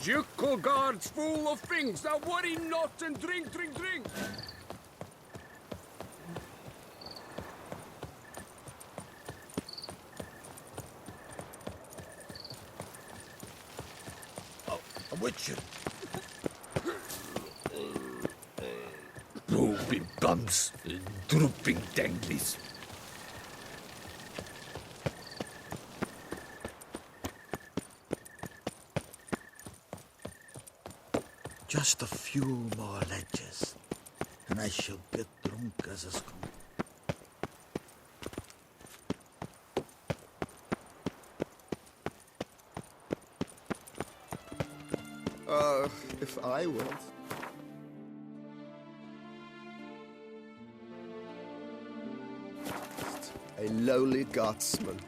ducal guards full of things. Now worry not and drink, drink, drink. Oh, a witcher. Drooping bums, drooping danglies. Just a few more ledges, and I shall get drunk as a skunk. If I went. A lowly guardsman.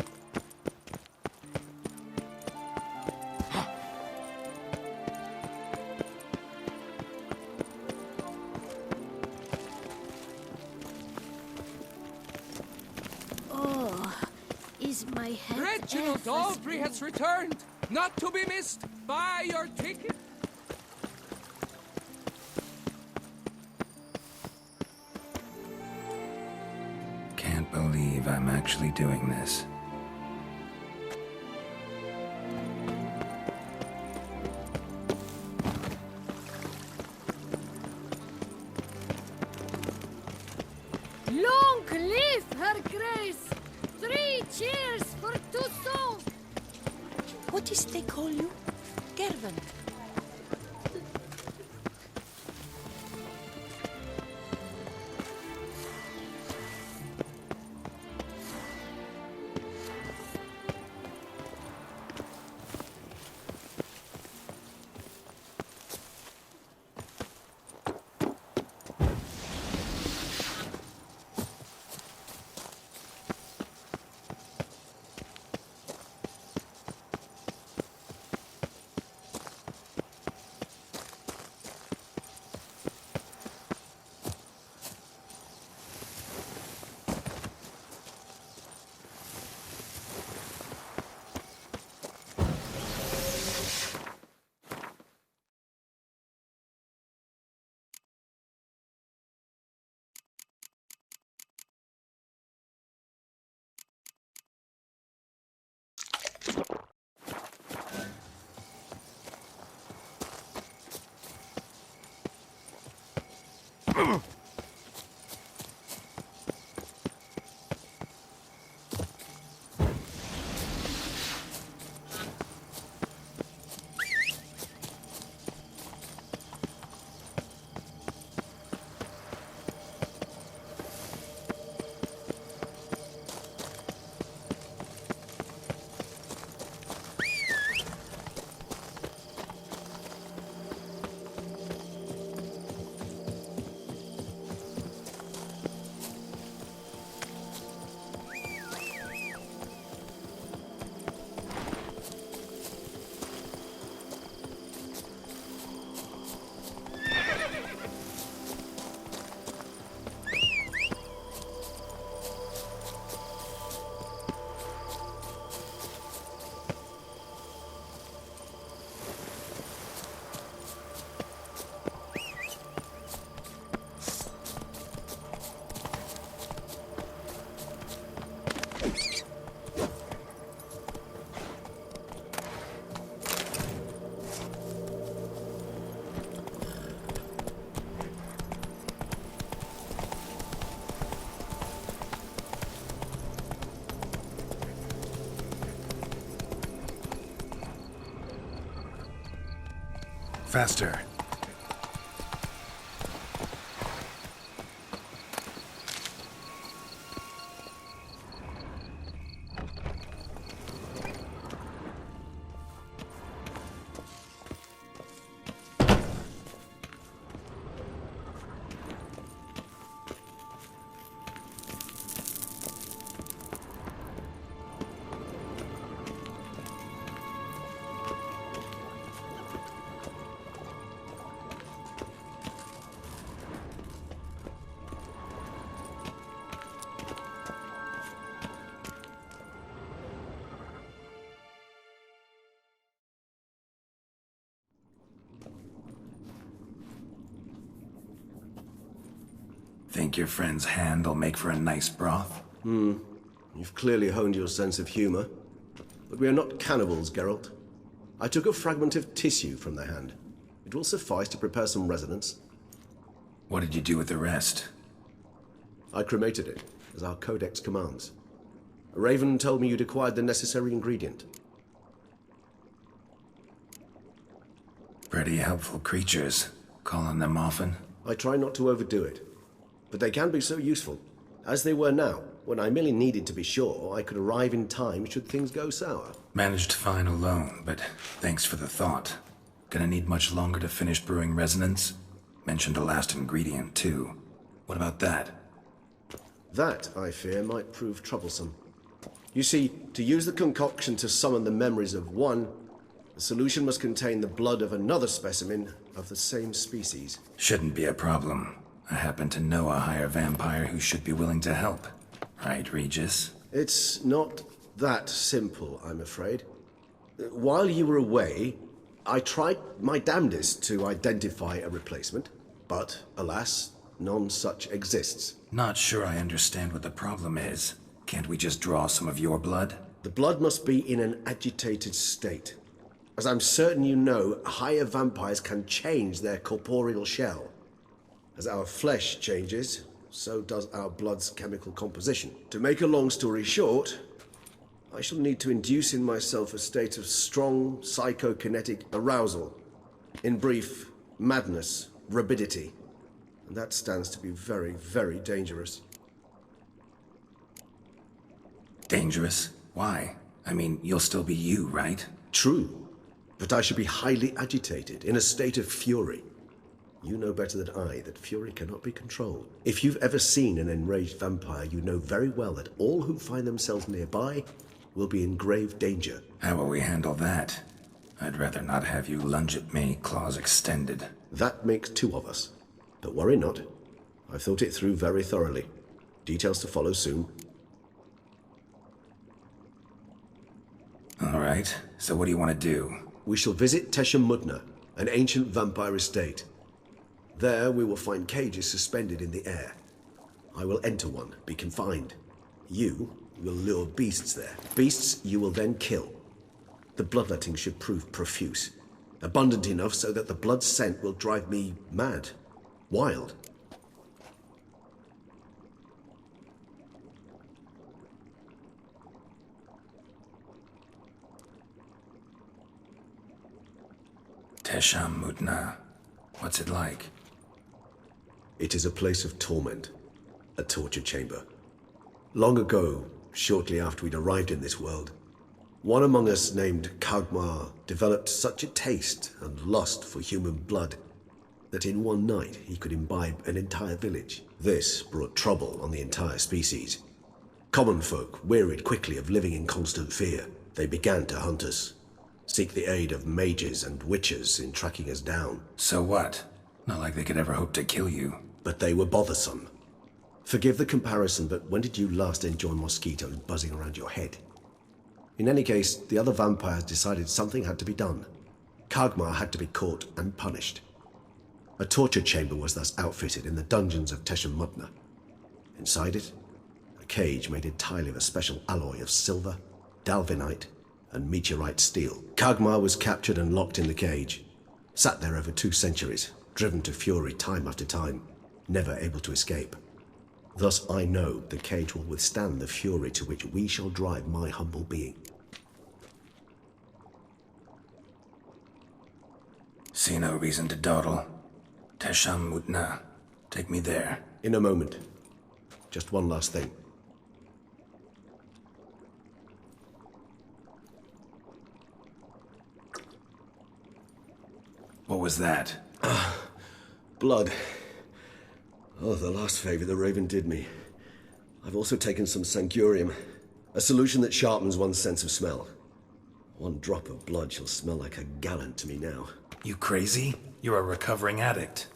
Is my head Reginald Daltrey has returned, not to be missed. Buy your ticket. Can't believe I'm actually doing this. Long live her grace! 3 cheers for Toussaint! What is they call you? Gervin. Faster. Think your friend's hand will make for a nice broth? You've clearly honed your sense of humor. But we are not cannibals, Geralt. I took a fragment of tissue from their hand. It will suffice to prepare some resonance. What did you do with the rest? I cremated it, as our codex commands. A raven told me you'd acquired the necessary ingredient. Pretty helpful creatures. Call on them often? I try not to overdo it, but they can be so useful, as they were now, when I merely needed to be sure I could arrive in time should things go sour. Managed fine alone, but thanks for the thought. Gonna need much longer to finish brewing resonance? Mentioned a last ingredient, too. What about that? That, I fear, might prove troublesome. You see, to use the concoction to summon the memories of one, the solution must contain the blood of another specimen of the same species. Shouldn't be a problem. I happen to know a higher vampire who should be willing to help. Right, Regis? It's not that simple, I'm afraid. While you were away, I tried my damnedest to identify a replacement, but alas, none such exists. Not sure I understand what the problem is. Can't we just draw some of your blood? The blood must be in an agitated state. As I'm certain you know, higher vampires can change their corporeal shell. As our flesh changes, so does our blood's chemical composition. To make a long story short, I shall need to induce in myself a state of strong psychokinetic arousal. In brief, madness, rabidity. And that stands to be very, very dangerous. Dangerous? Why? I mean, you'll still be you, right? True, but I should be highly agitated, in a state of fury. You know better than I that fury cannot be controlled. If you've ever seen an enraged vampire, you know very well that all who find themselves nearby will be in grave danger. How will we handle that? I'd rather not have you lunge at me, claws extended. That makes two of us. But worry not. I've thought it through very thoroughly. Details to follow soon. All right, so what do you want to do? We shall visit Tesha Mudna, an ancient vampire estate. There we will find cages suspended in the air. I will enter one, be confined. You will lure beasts there. Beasts you will then kill. The bloodletting should prove profuse. Abundant enough so that the blood scent will drive me mad. Wild. Tesha Mudna. What's it like? It is a place of torment. A torture chamber. Long ago, shortly after we'd arrived in this world, one among us named Kagmar developed such a taste and lust for human blood that in one night he could imbibe an entire village. This brought trouble on the entire species. Common folk wearied quickly of living in constant fear. They began to hunt us, seek the aid of mages and witches in tracking us down. So what? Not like they could ever hope to kill you. But they were bothersome. Forgive the comparison, but when did you last enjoy mosquitoes buzzing around your head? In any case, the other vampires decided something had to be done. Kagmar had to be caught and punished. A torture chamber was thus outfitted in the dungeons of Tesha Mudna. Inside it, a cage made entirely of a special alloy of silver, dalvinite, and meteorite steel. Kagmar was captured and locked in the cage. Sat there over 2 centuries, driven to fury time after time, never able to escape. Thus I know the cage will withstand the fury to which we shall drive my humble being. See no reason to dawdle. Tesha Mudna. Take me there. In a moment. Just one last thing. What was that? Blood. Oh, the last favor the Raven did me. I've also taken some Sangurium, a solution that sharpens one's sense of smell. One drop of blood shall smell like a gallon to me now. You crazy? You're a recovering addict.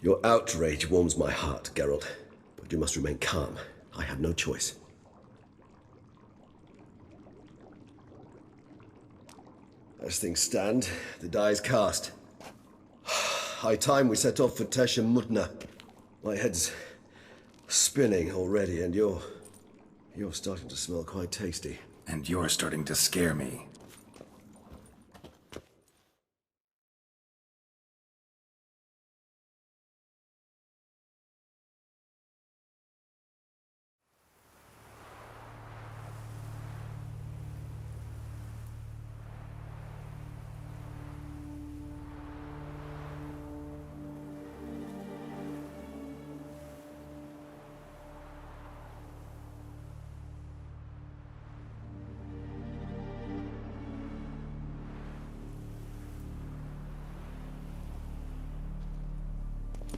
Your outrage warms my heart, Geralt. But you must remain calm. I have no choice. As things stand, the die is cast. High time we set off for Tesha Mudna. My head's spinning already, and you're starting to smell quite tasty. And you're starting to scare me.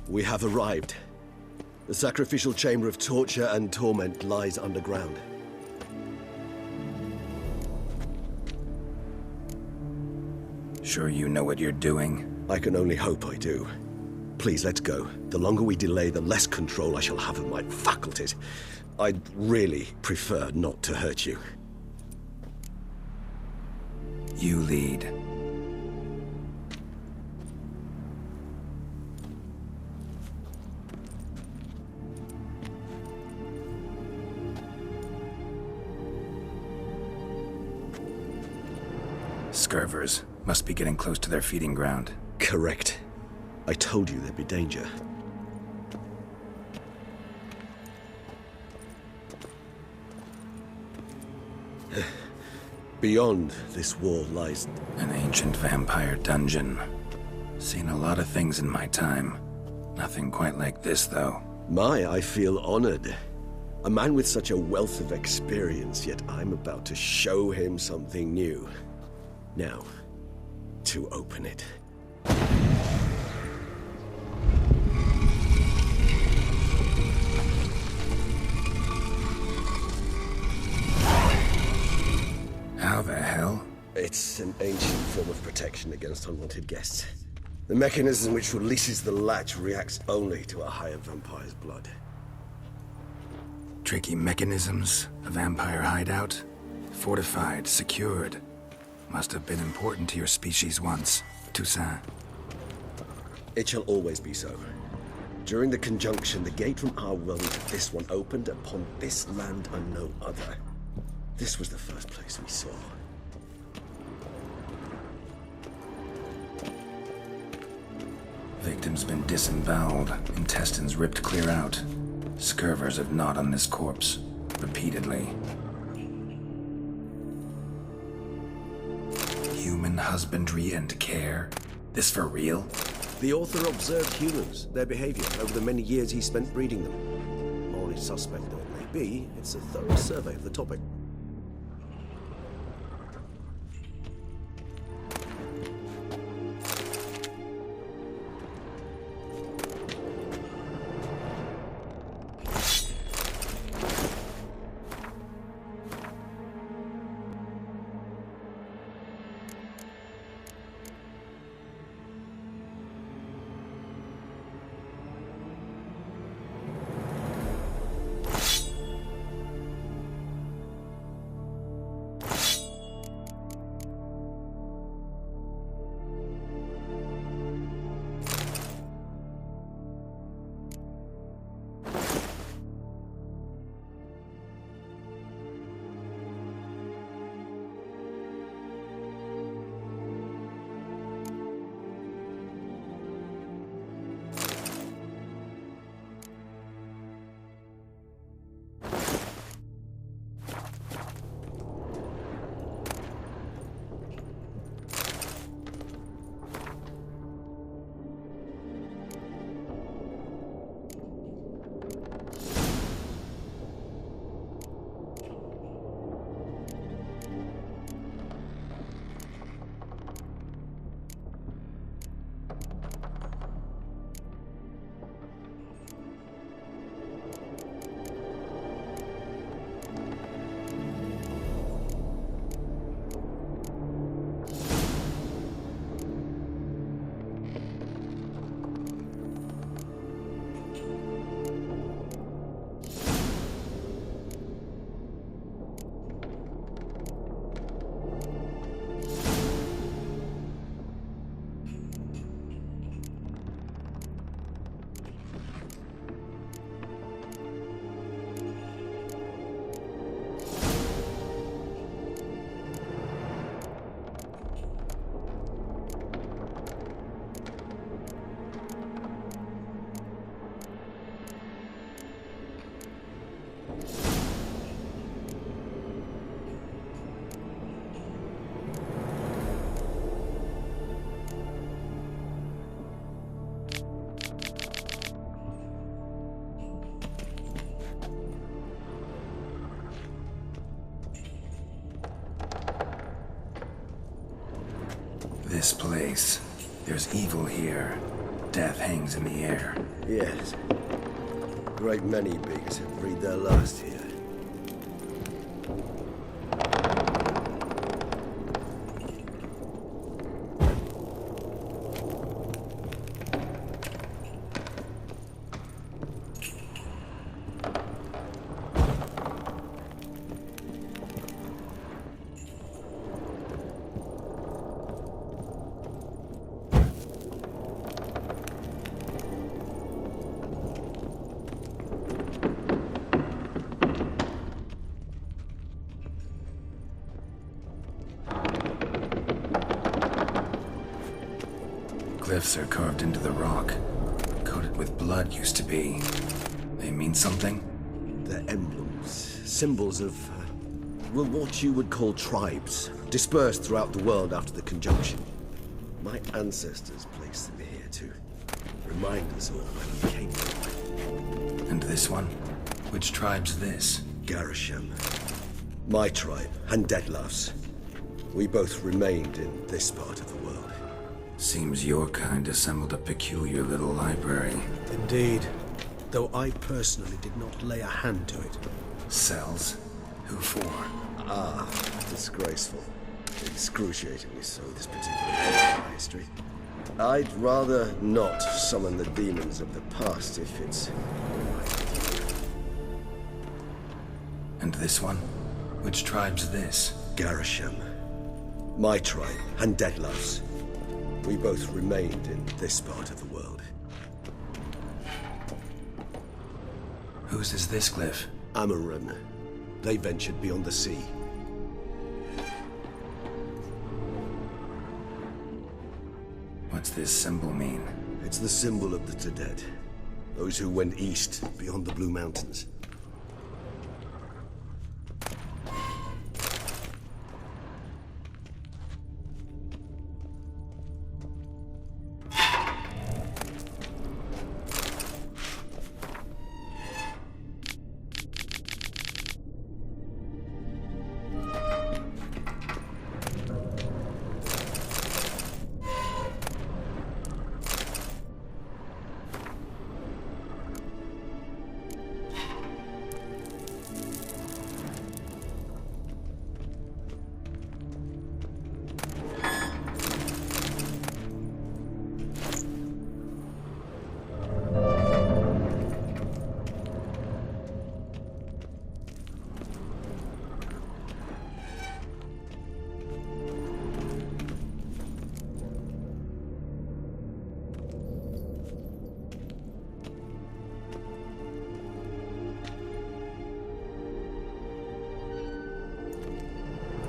We have arrived. The sacrificial chamber of torture and torment lies underground. Sure you know what you're doing? I can only hope I do. Please, let's go. The longer we delay, the less control I shall have of my faculties. I'd really prefer not to hurt you. You lead. Scurvers must be getting close to their feeding ground. Correct. I told you there'd be danger. Beyond this wall lies... An ancient vampire dungeon. Seen a lot of things in my time. Nothing quite like this, though. I feel honored. A man with such a wealth of experience, yet I'm about to show him something new. Now, to open it. How the hell? It's an ancient form of protection against unwanted guests. The mechanism which releases the latch reacts only to a higher vampire's blood. Tricky mechanisms, a vampire hideout. Fortified, secured. Must have been important to your species once, Toussaint. It shall always be so. During the conjunction, the gate from our world to this one opened upon this land and no other. This was the first place we saw. Victim's been disemboweled, intestines ripped clear out. Scurvers have gnawed on this corpse, repeatedly. Human husbandry and care? This for real? The author observed humans, their behavior, over the many years he spent breeding them. Morally suspect though it may be, it's a thorough survey of the topic. This place. There's evil here. Death hangs in the air. Yes. Great many beings have breathed their last here. Glyphs are carved into the rock. Coated with blood used to be. They mean something? They're emblems, symbols of, well, what you would call tribes, dispersed throughout the world after the conjunction. My ancestors placed them here to remind us all where we came from. And this one? Which tribe's this? Garisham. My tribe, and Deadlough's. We both remained in this part of the world. Seems your kind assembled a peculiar little library. Indeed. Though I personally did not lay a hand to it. Cells? Who for? Ah, disgraceful. Excruciatingly so, this particular part of my history. I'd rather not summon the demons of the past if it's... And this one? Which tribe's this? Garisham. My tribe, and Deadlough's. We both remained in this part of the world. Whose is this glyph? Amaran. They ventured beyond the sea. What's this symbol mean? It's the symbol of the Tedet. Those who went east, beyond the Blue Mountains.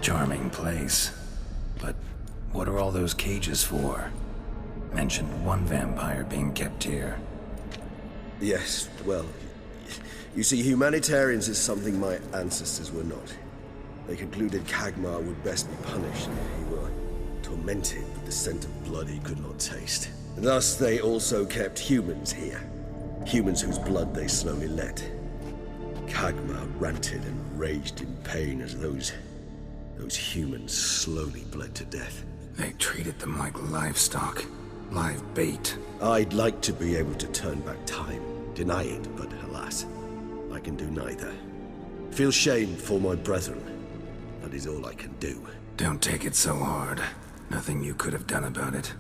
Charming place. But what are all those cages for? Mentioned one vampire being kept here. Yes, well, you see, humanitarians is something my ancestors were not. They concluded Kagmar would best be punished if he were tormented with the scent of blood he could not taste. Thus, they also kept humans here. Humans whose blood they slowly let. Kagmar ranted and raged in pain as those humans slowly bled to death. They treated them like livestock. Live bait. I'd like to be able to turn back time, deny it, but alas, I can do neither. Feel shame for my brethren. That is all I can do. Don't take it so hard. Nothing you could have done about it.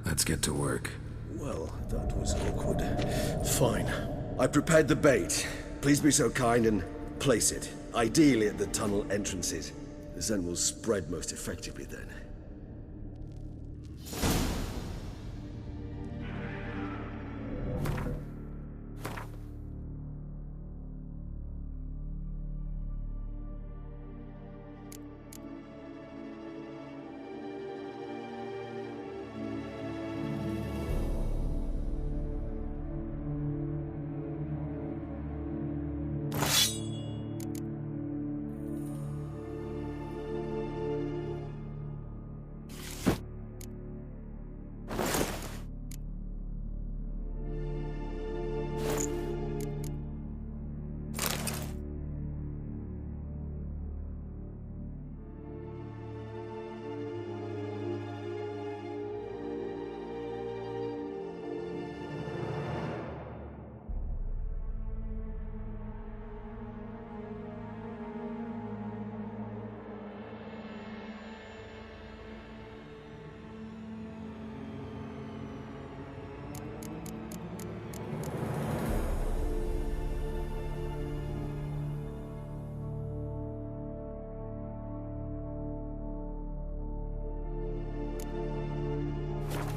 Let's get to work. Well, that was awkward. Fine. I prepared the bait. Please be so kind and place it, ideally at the tunnel entrances. The scent will spread most effectively then.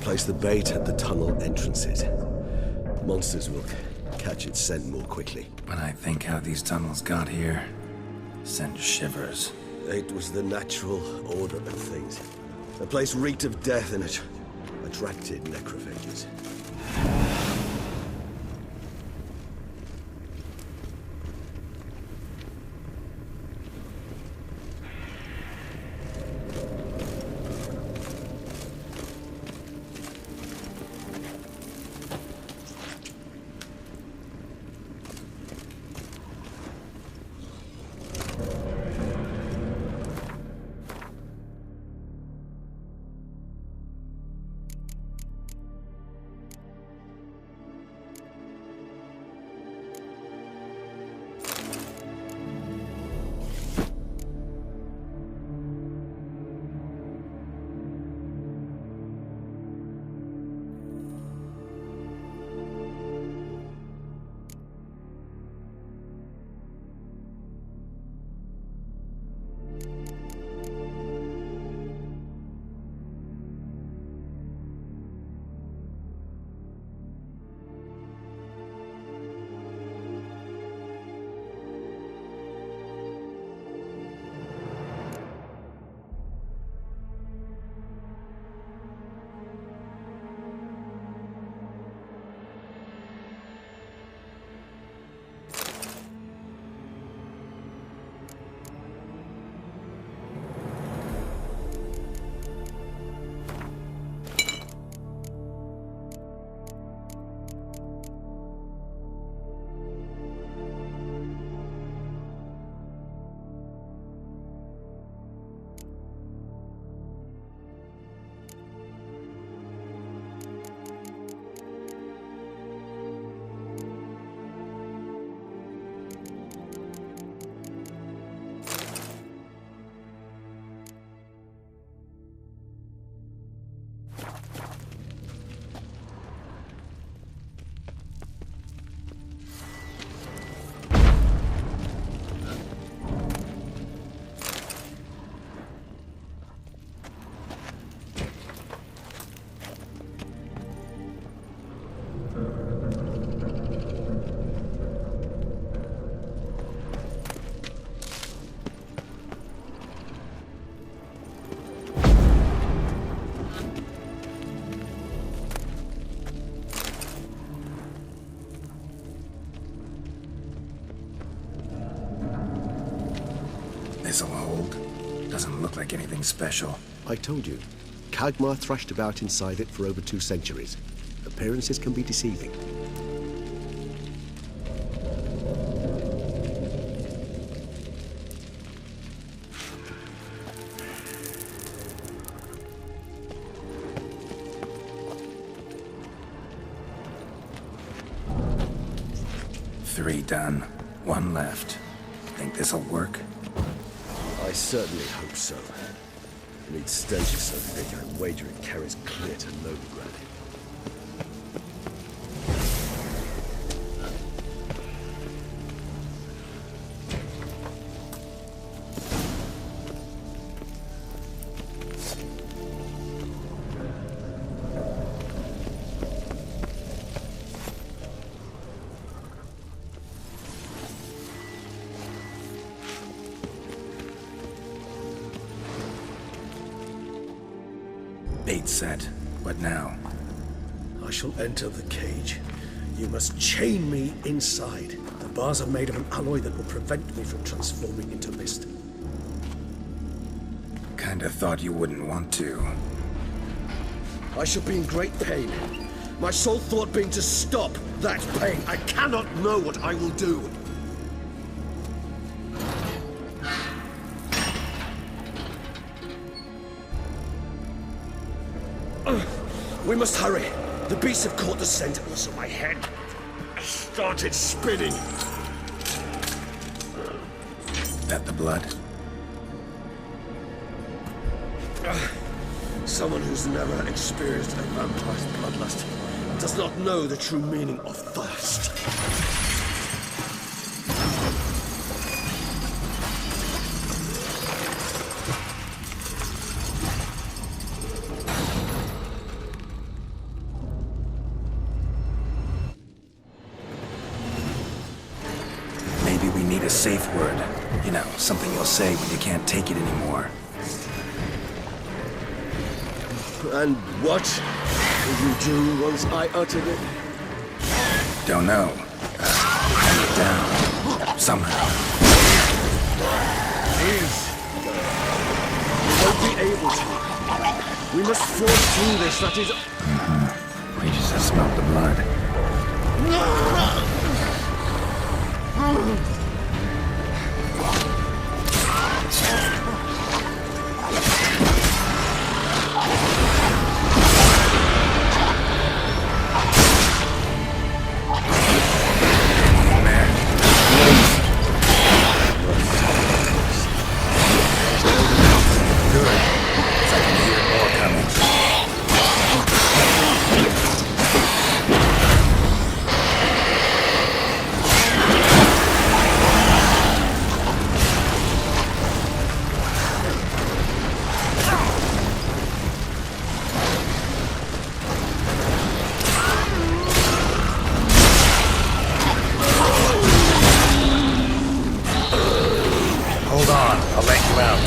Place the bait at the tunnel entrances. Monsters will catch its scent more quickly. When I think how these tunnels got here, send shivers. It was the natural order of things. The place reeked of death and it attracted necrophages. This'll hold. Doesn't look like anything special. I told you. Kagmar thrashed about inside it for over 2 centuries. Appearances can be deceiving. Three done. 1 left. Think this'll work? I certainly hope so. I need stenches so thick I wager it carries clear to Novigrad. Bait set. What now? I shall enter the cage. You must chain me inside. The bars are made of an alloy that will prevent me from transforming into mist. Kinda thought you wouldn't want to. I shall be in great pain. My sole thought being to stop that pain. I cannot know what I will do. We must hurry. The beasts have caught the scent. Also, my head started spinning. That the blood? Someone who's never experienced a vampire's bloodlust does not know the true meaning of thirst. F word. You know, something you'll say when you can't take it anymore. And what will you do once I uttered it? Don't know. Hang it down. Somehow. Please. We won't be able to. We must force through this, that is... We just have smelled the blood. Hold on, I'll let you out.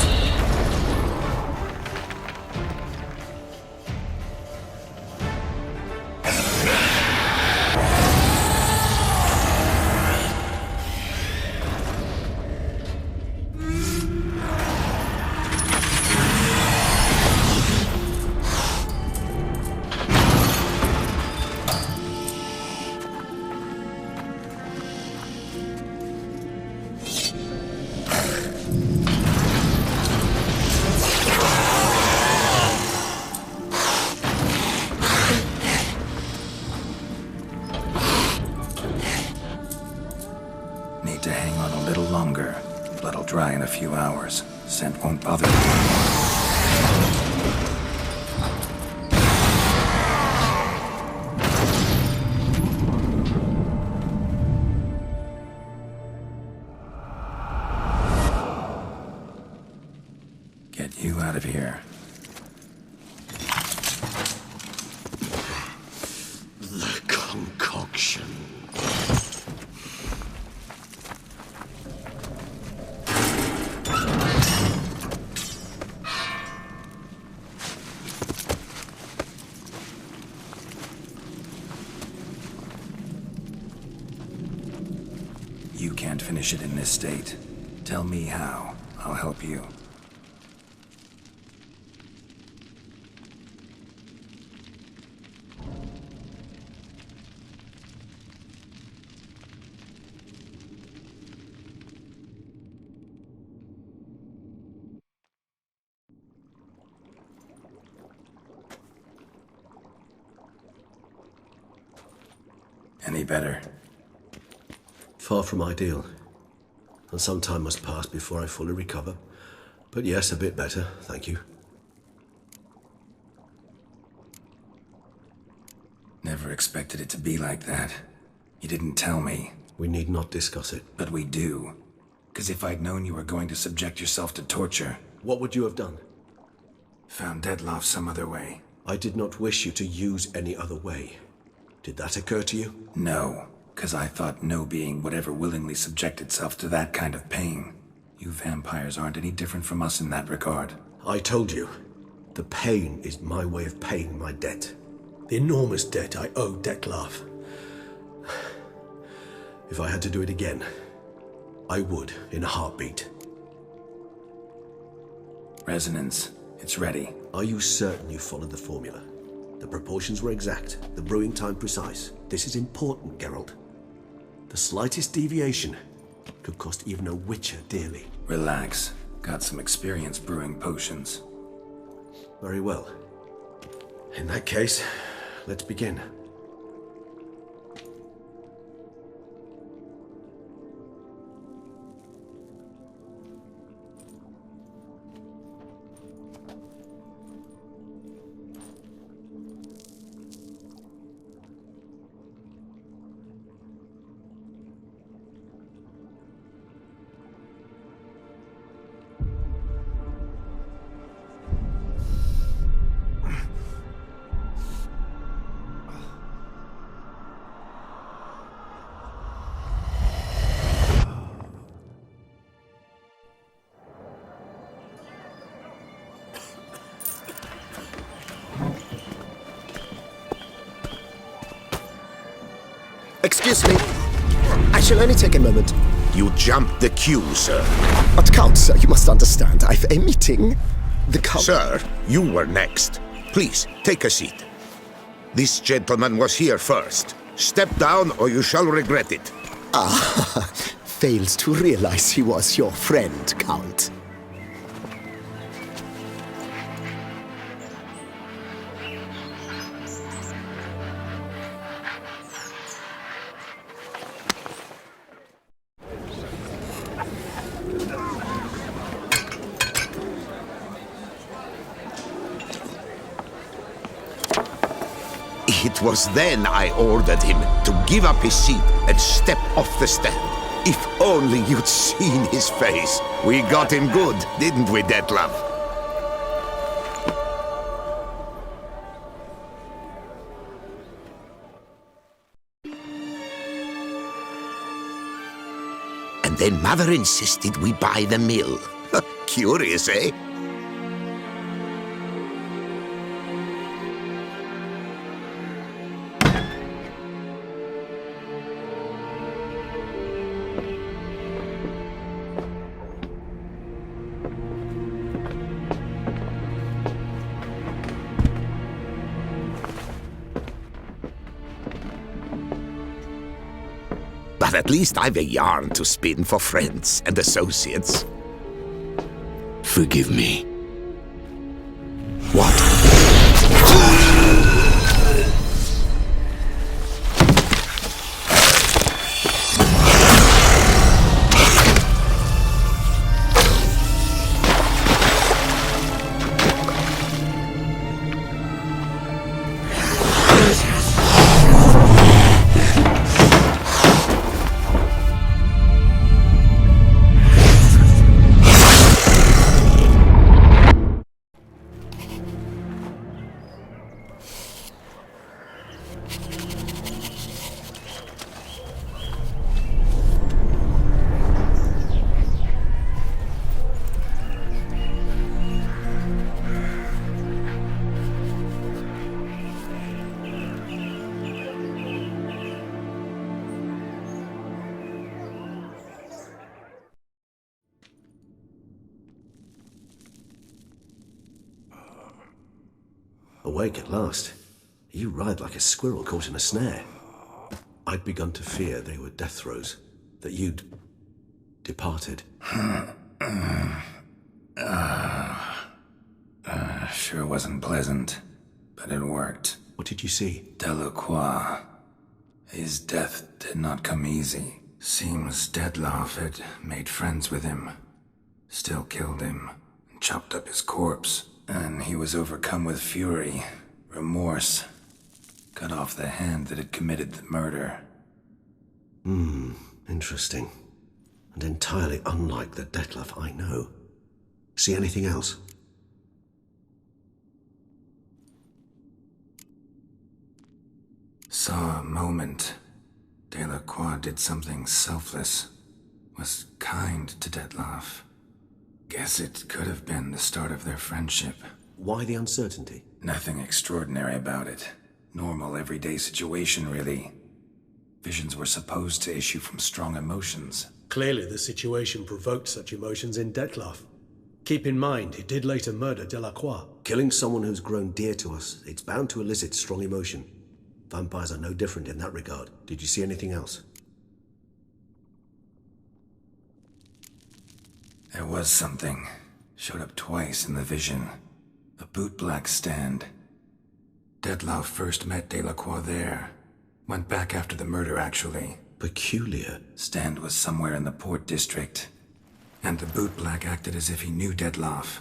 Need to hang on a little longer. Blood'll dry in a few hours. Scent won't bother you. Get you out of here. The concoction. You can't finish it in this state. Tell me how. I'll help you. Any better? Far from ideal. And some time must pass before I fully recover. But yes, a bit better, thank you. Never expected it to be like that. You didn't tell me. We need not discuss it. But we do. 'Cause if I'd known you were going to subject yourself to torture... What would you have done? Found Dettlaff some other way. I did not wish you to use any other way. Did that occur to you? No. 'Cause I thought no being would ever willingly subject itself to that kind of pain. You vampires aren't any different from us in that regard. I told you. The pain is my way of paying my debt. The enormous debt I owe Dettlaff. If I had to do it again, I would in a heartbeat. Resonance. It's ready. Are you certain you followed the formula? The proportions were exact, the brewing time precise. This is important, Geralt. The slightest deviation could cost even a Witcher dearly. Relax. Got some experience brewing potions. Very well. In that case, let's begin. Excuse me. I shall only take a moment. You jumped the queue, sir. But Count, sir, you must understand. I've a meeting. The Count... Sir, you were next. Please, take a seat. This gentleman was here first. Step down or you shall regret it. Ah, fails to realize he was your friend, Count. It was then I ordered him to give up his seat and step off the stand. If only you'd seen his face. We got him good, didn't we, Detlef? And then Mother insisted we buy the mill. Curious, eh? But at least I've a yarn to spin for friends and associates. Forgive me. What? Awake at last. You ride like a squirrel caught in a snare. I'd begun to fear they were death throes, that you'd departed. Sure wasn't pleasant, but it worked. What did you see? Delacroix. His death did not come easy. Seems Detlef had made friends with him, still killed him, and chopped up his corpse. And he was overcome with fury, remorse, cut off the hand that had committed the murder. Interesting. And entirely unlike the Detlef I know. See anything else? Saw a moment. Delacroix did something selfless. Was kind to Detlef. Guess it could have been the start of their friendship. Why the uncertainty? Nothing extraordinary about it. Normal, everyday situation, really. Visions were supposed to issue from strong emotions. Clearly, the situation provoked such emotions in Detlef. Keep in mind, he did later murder Delacroix. Killing someone who's grown dear to us, it's bound to elicit strong emotion. Vampires are no different in that regard. Did you see anything else? There was something. Showed up twice in the vision. A bootblack stand. Detlef first met Delacroix there. Went back after the murder, actually. Peculiar. Stand was somewhere in the Port District. And the bootblack acted as if he knew Detlef.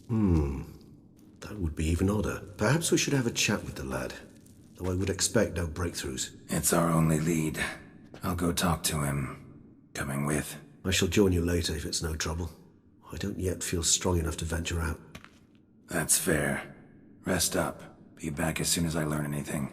That would be even odder. Perhaps we should have a chat with the lad. Though I would expect no breakthroughs. It's our only lead. I'll go talk to him. Coming with. I shall join you later if it's no trouble. I don't yet feel strong enough to venture out. That's fair. Rest up. Be back as soon as I learn anything.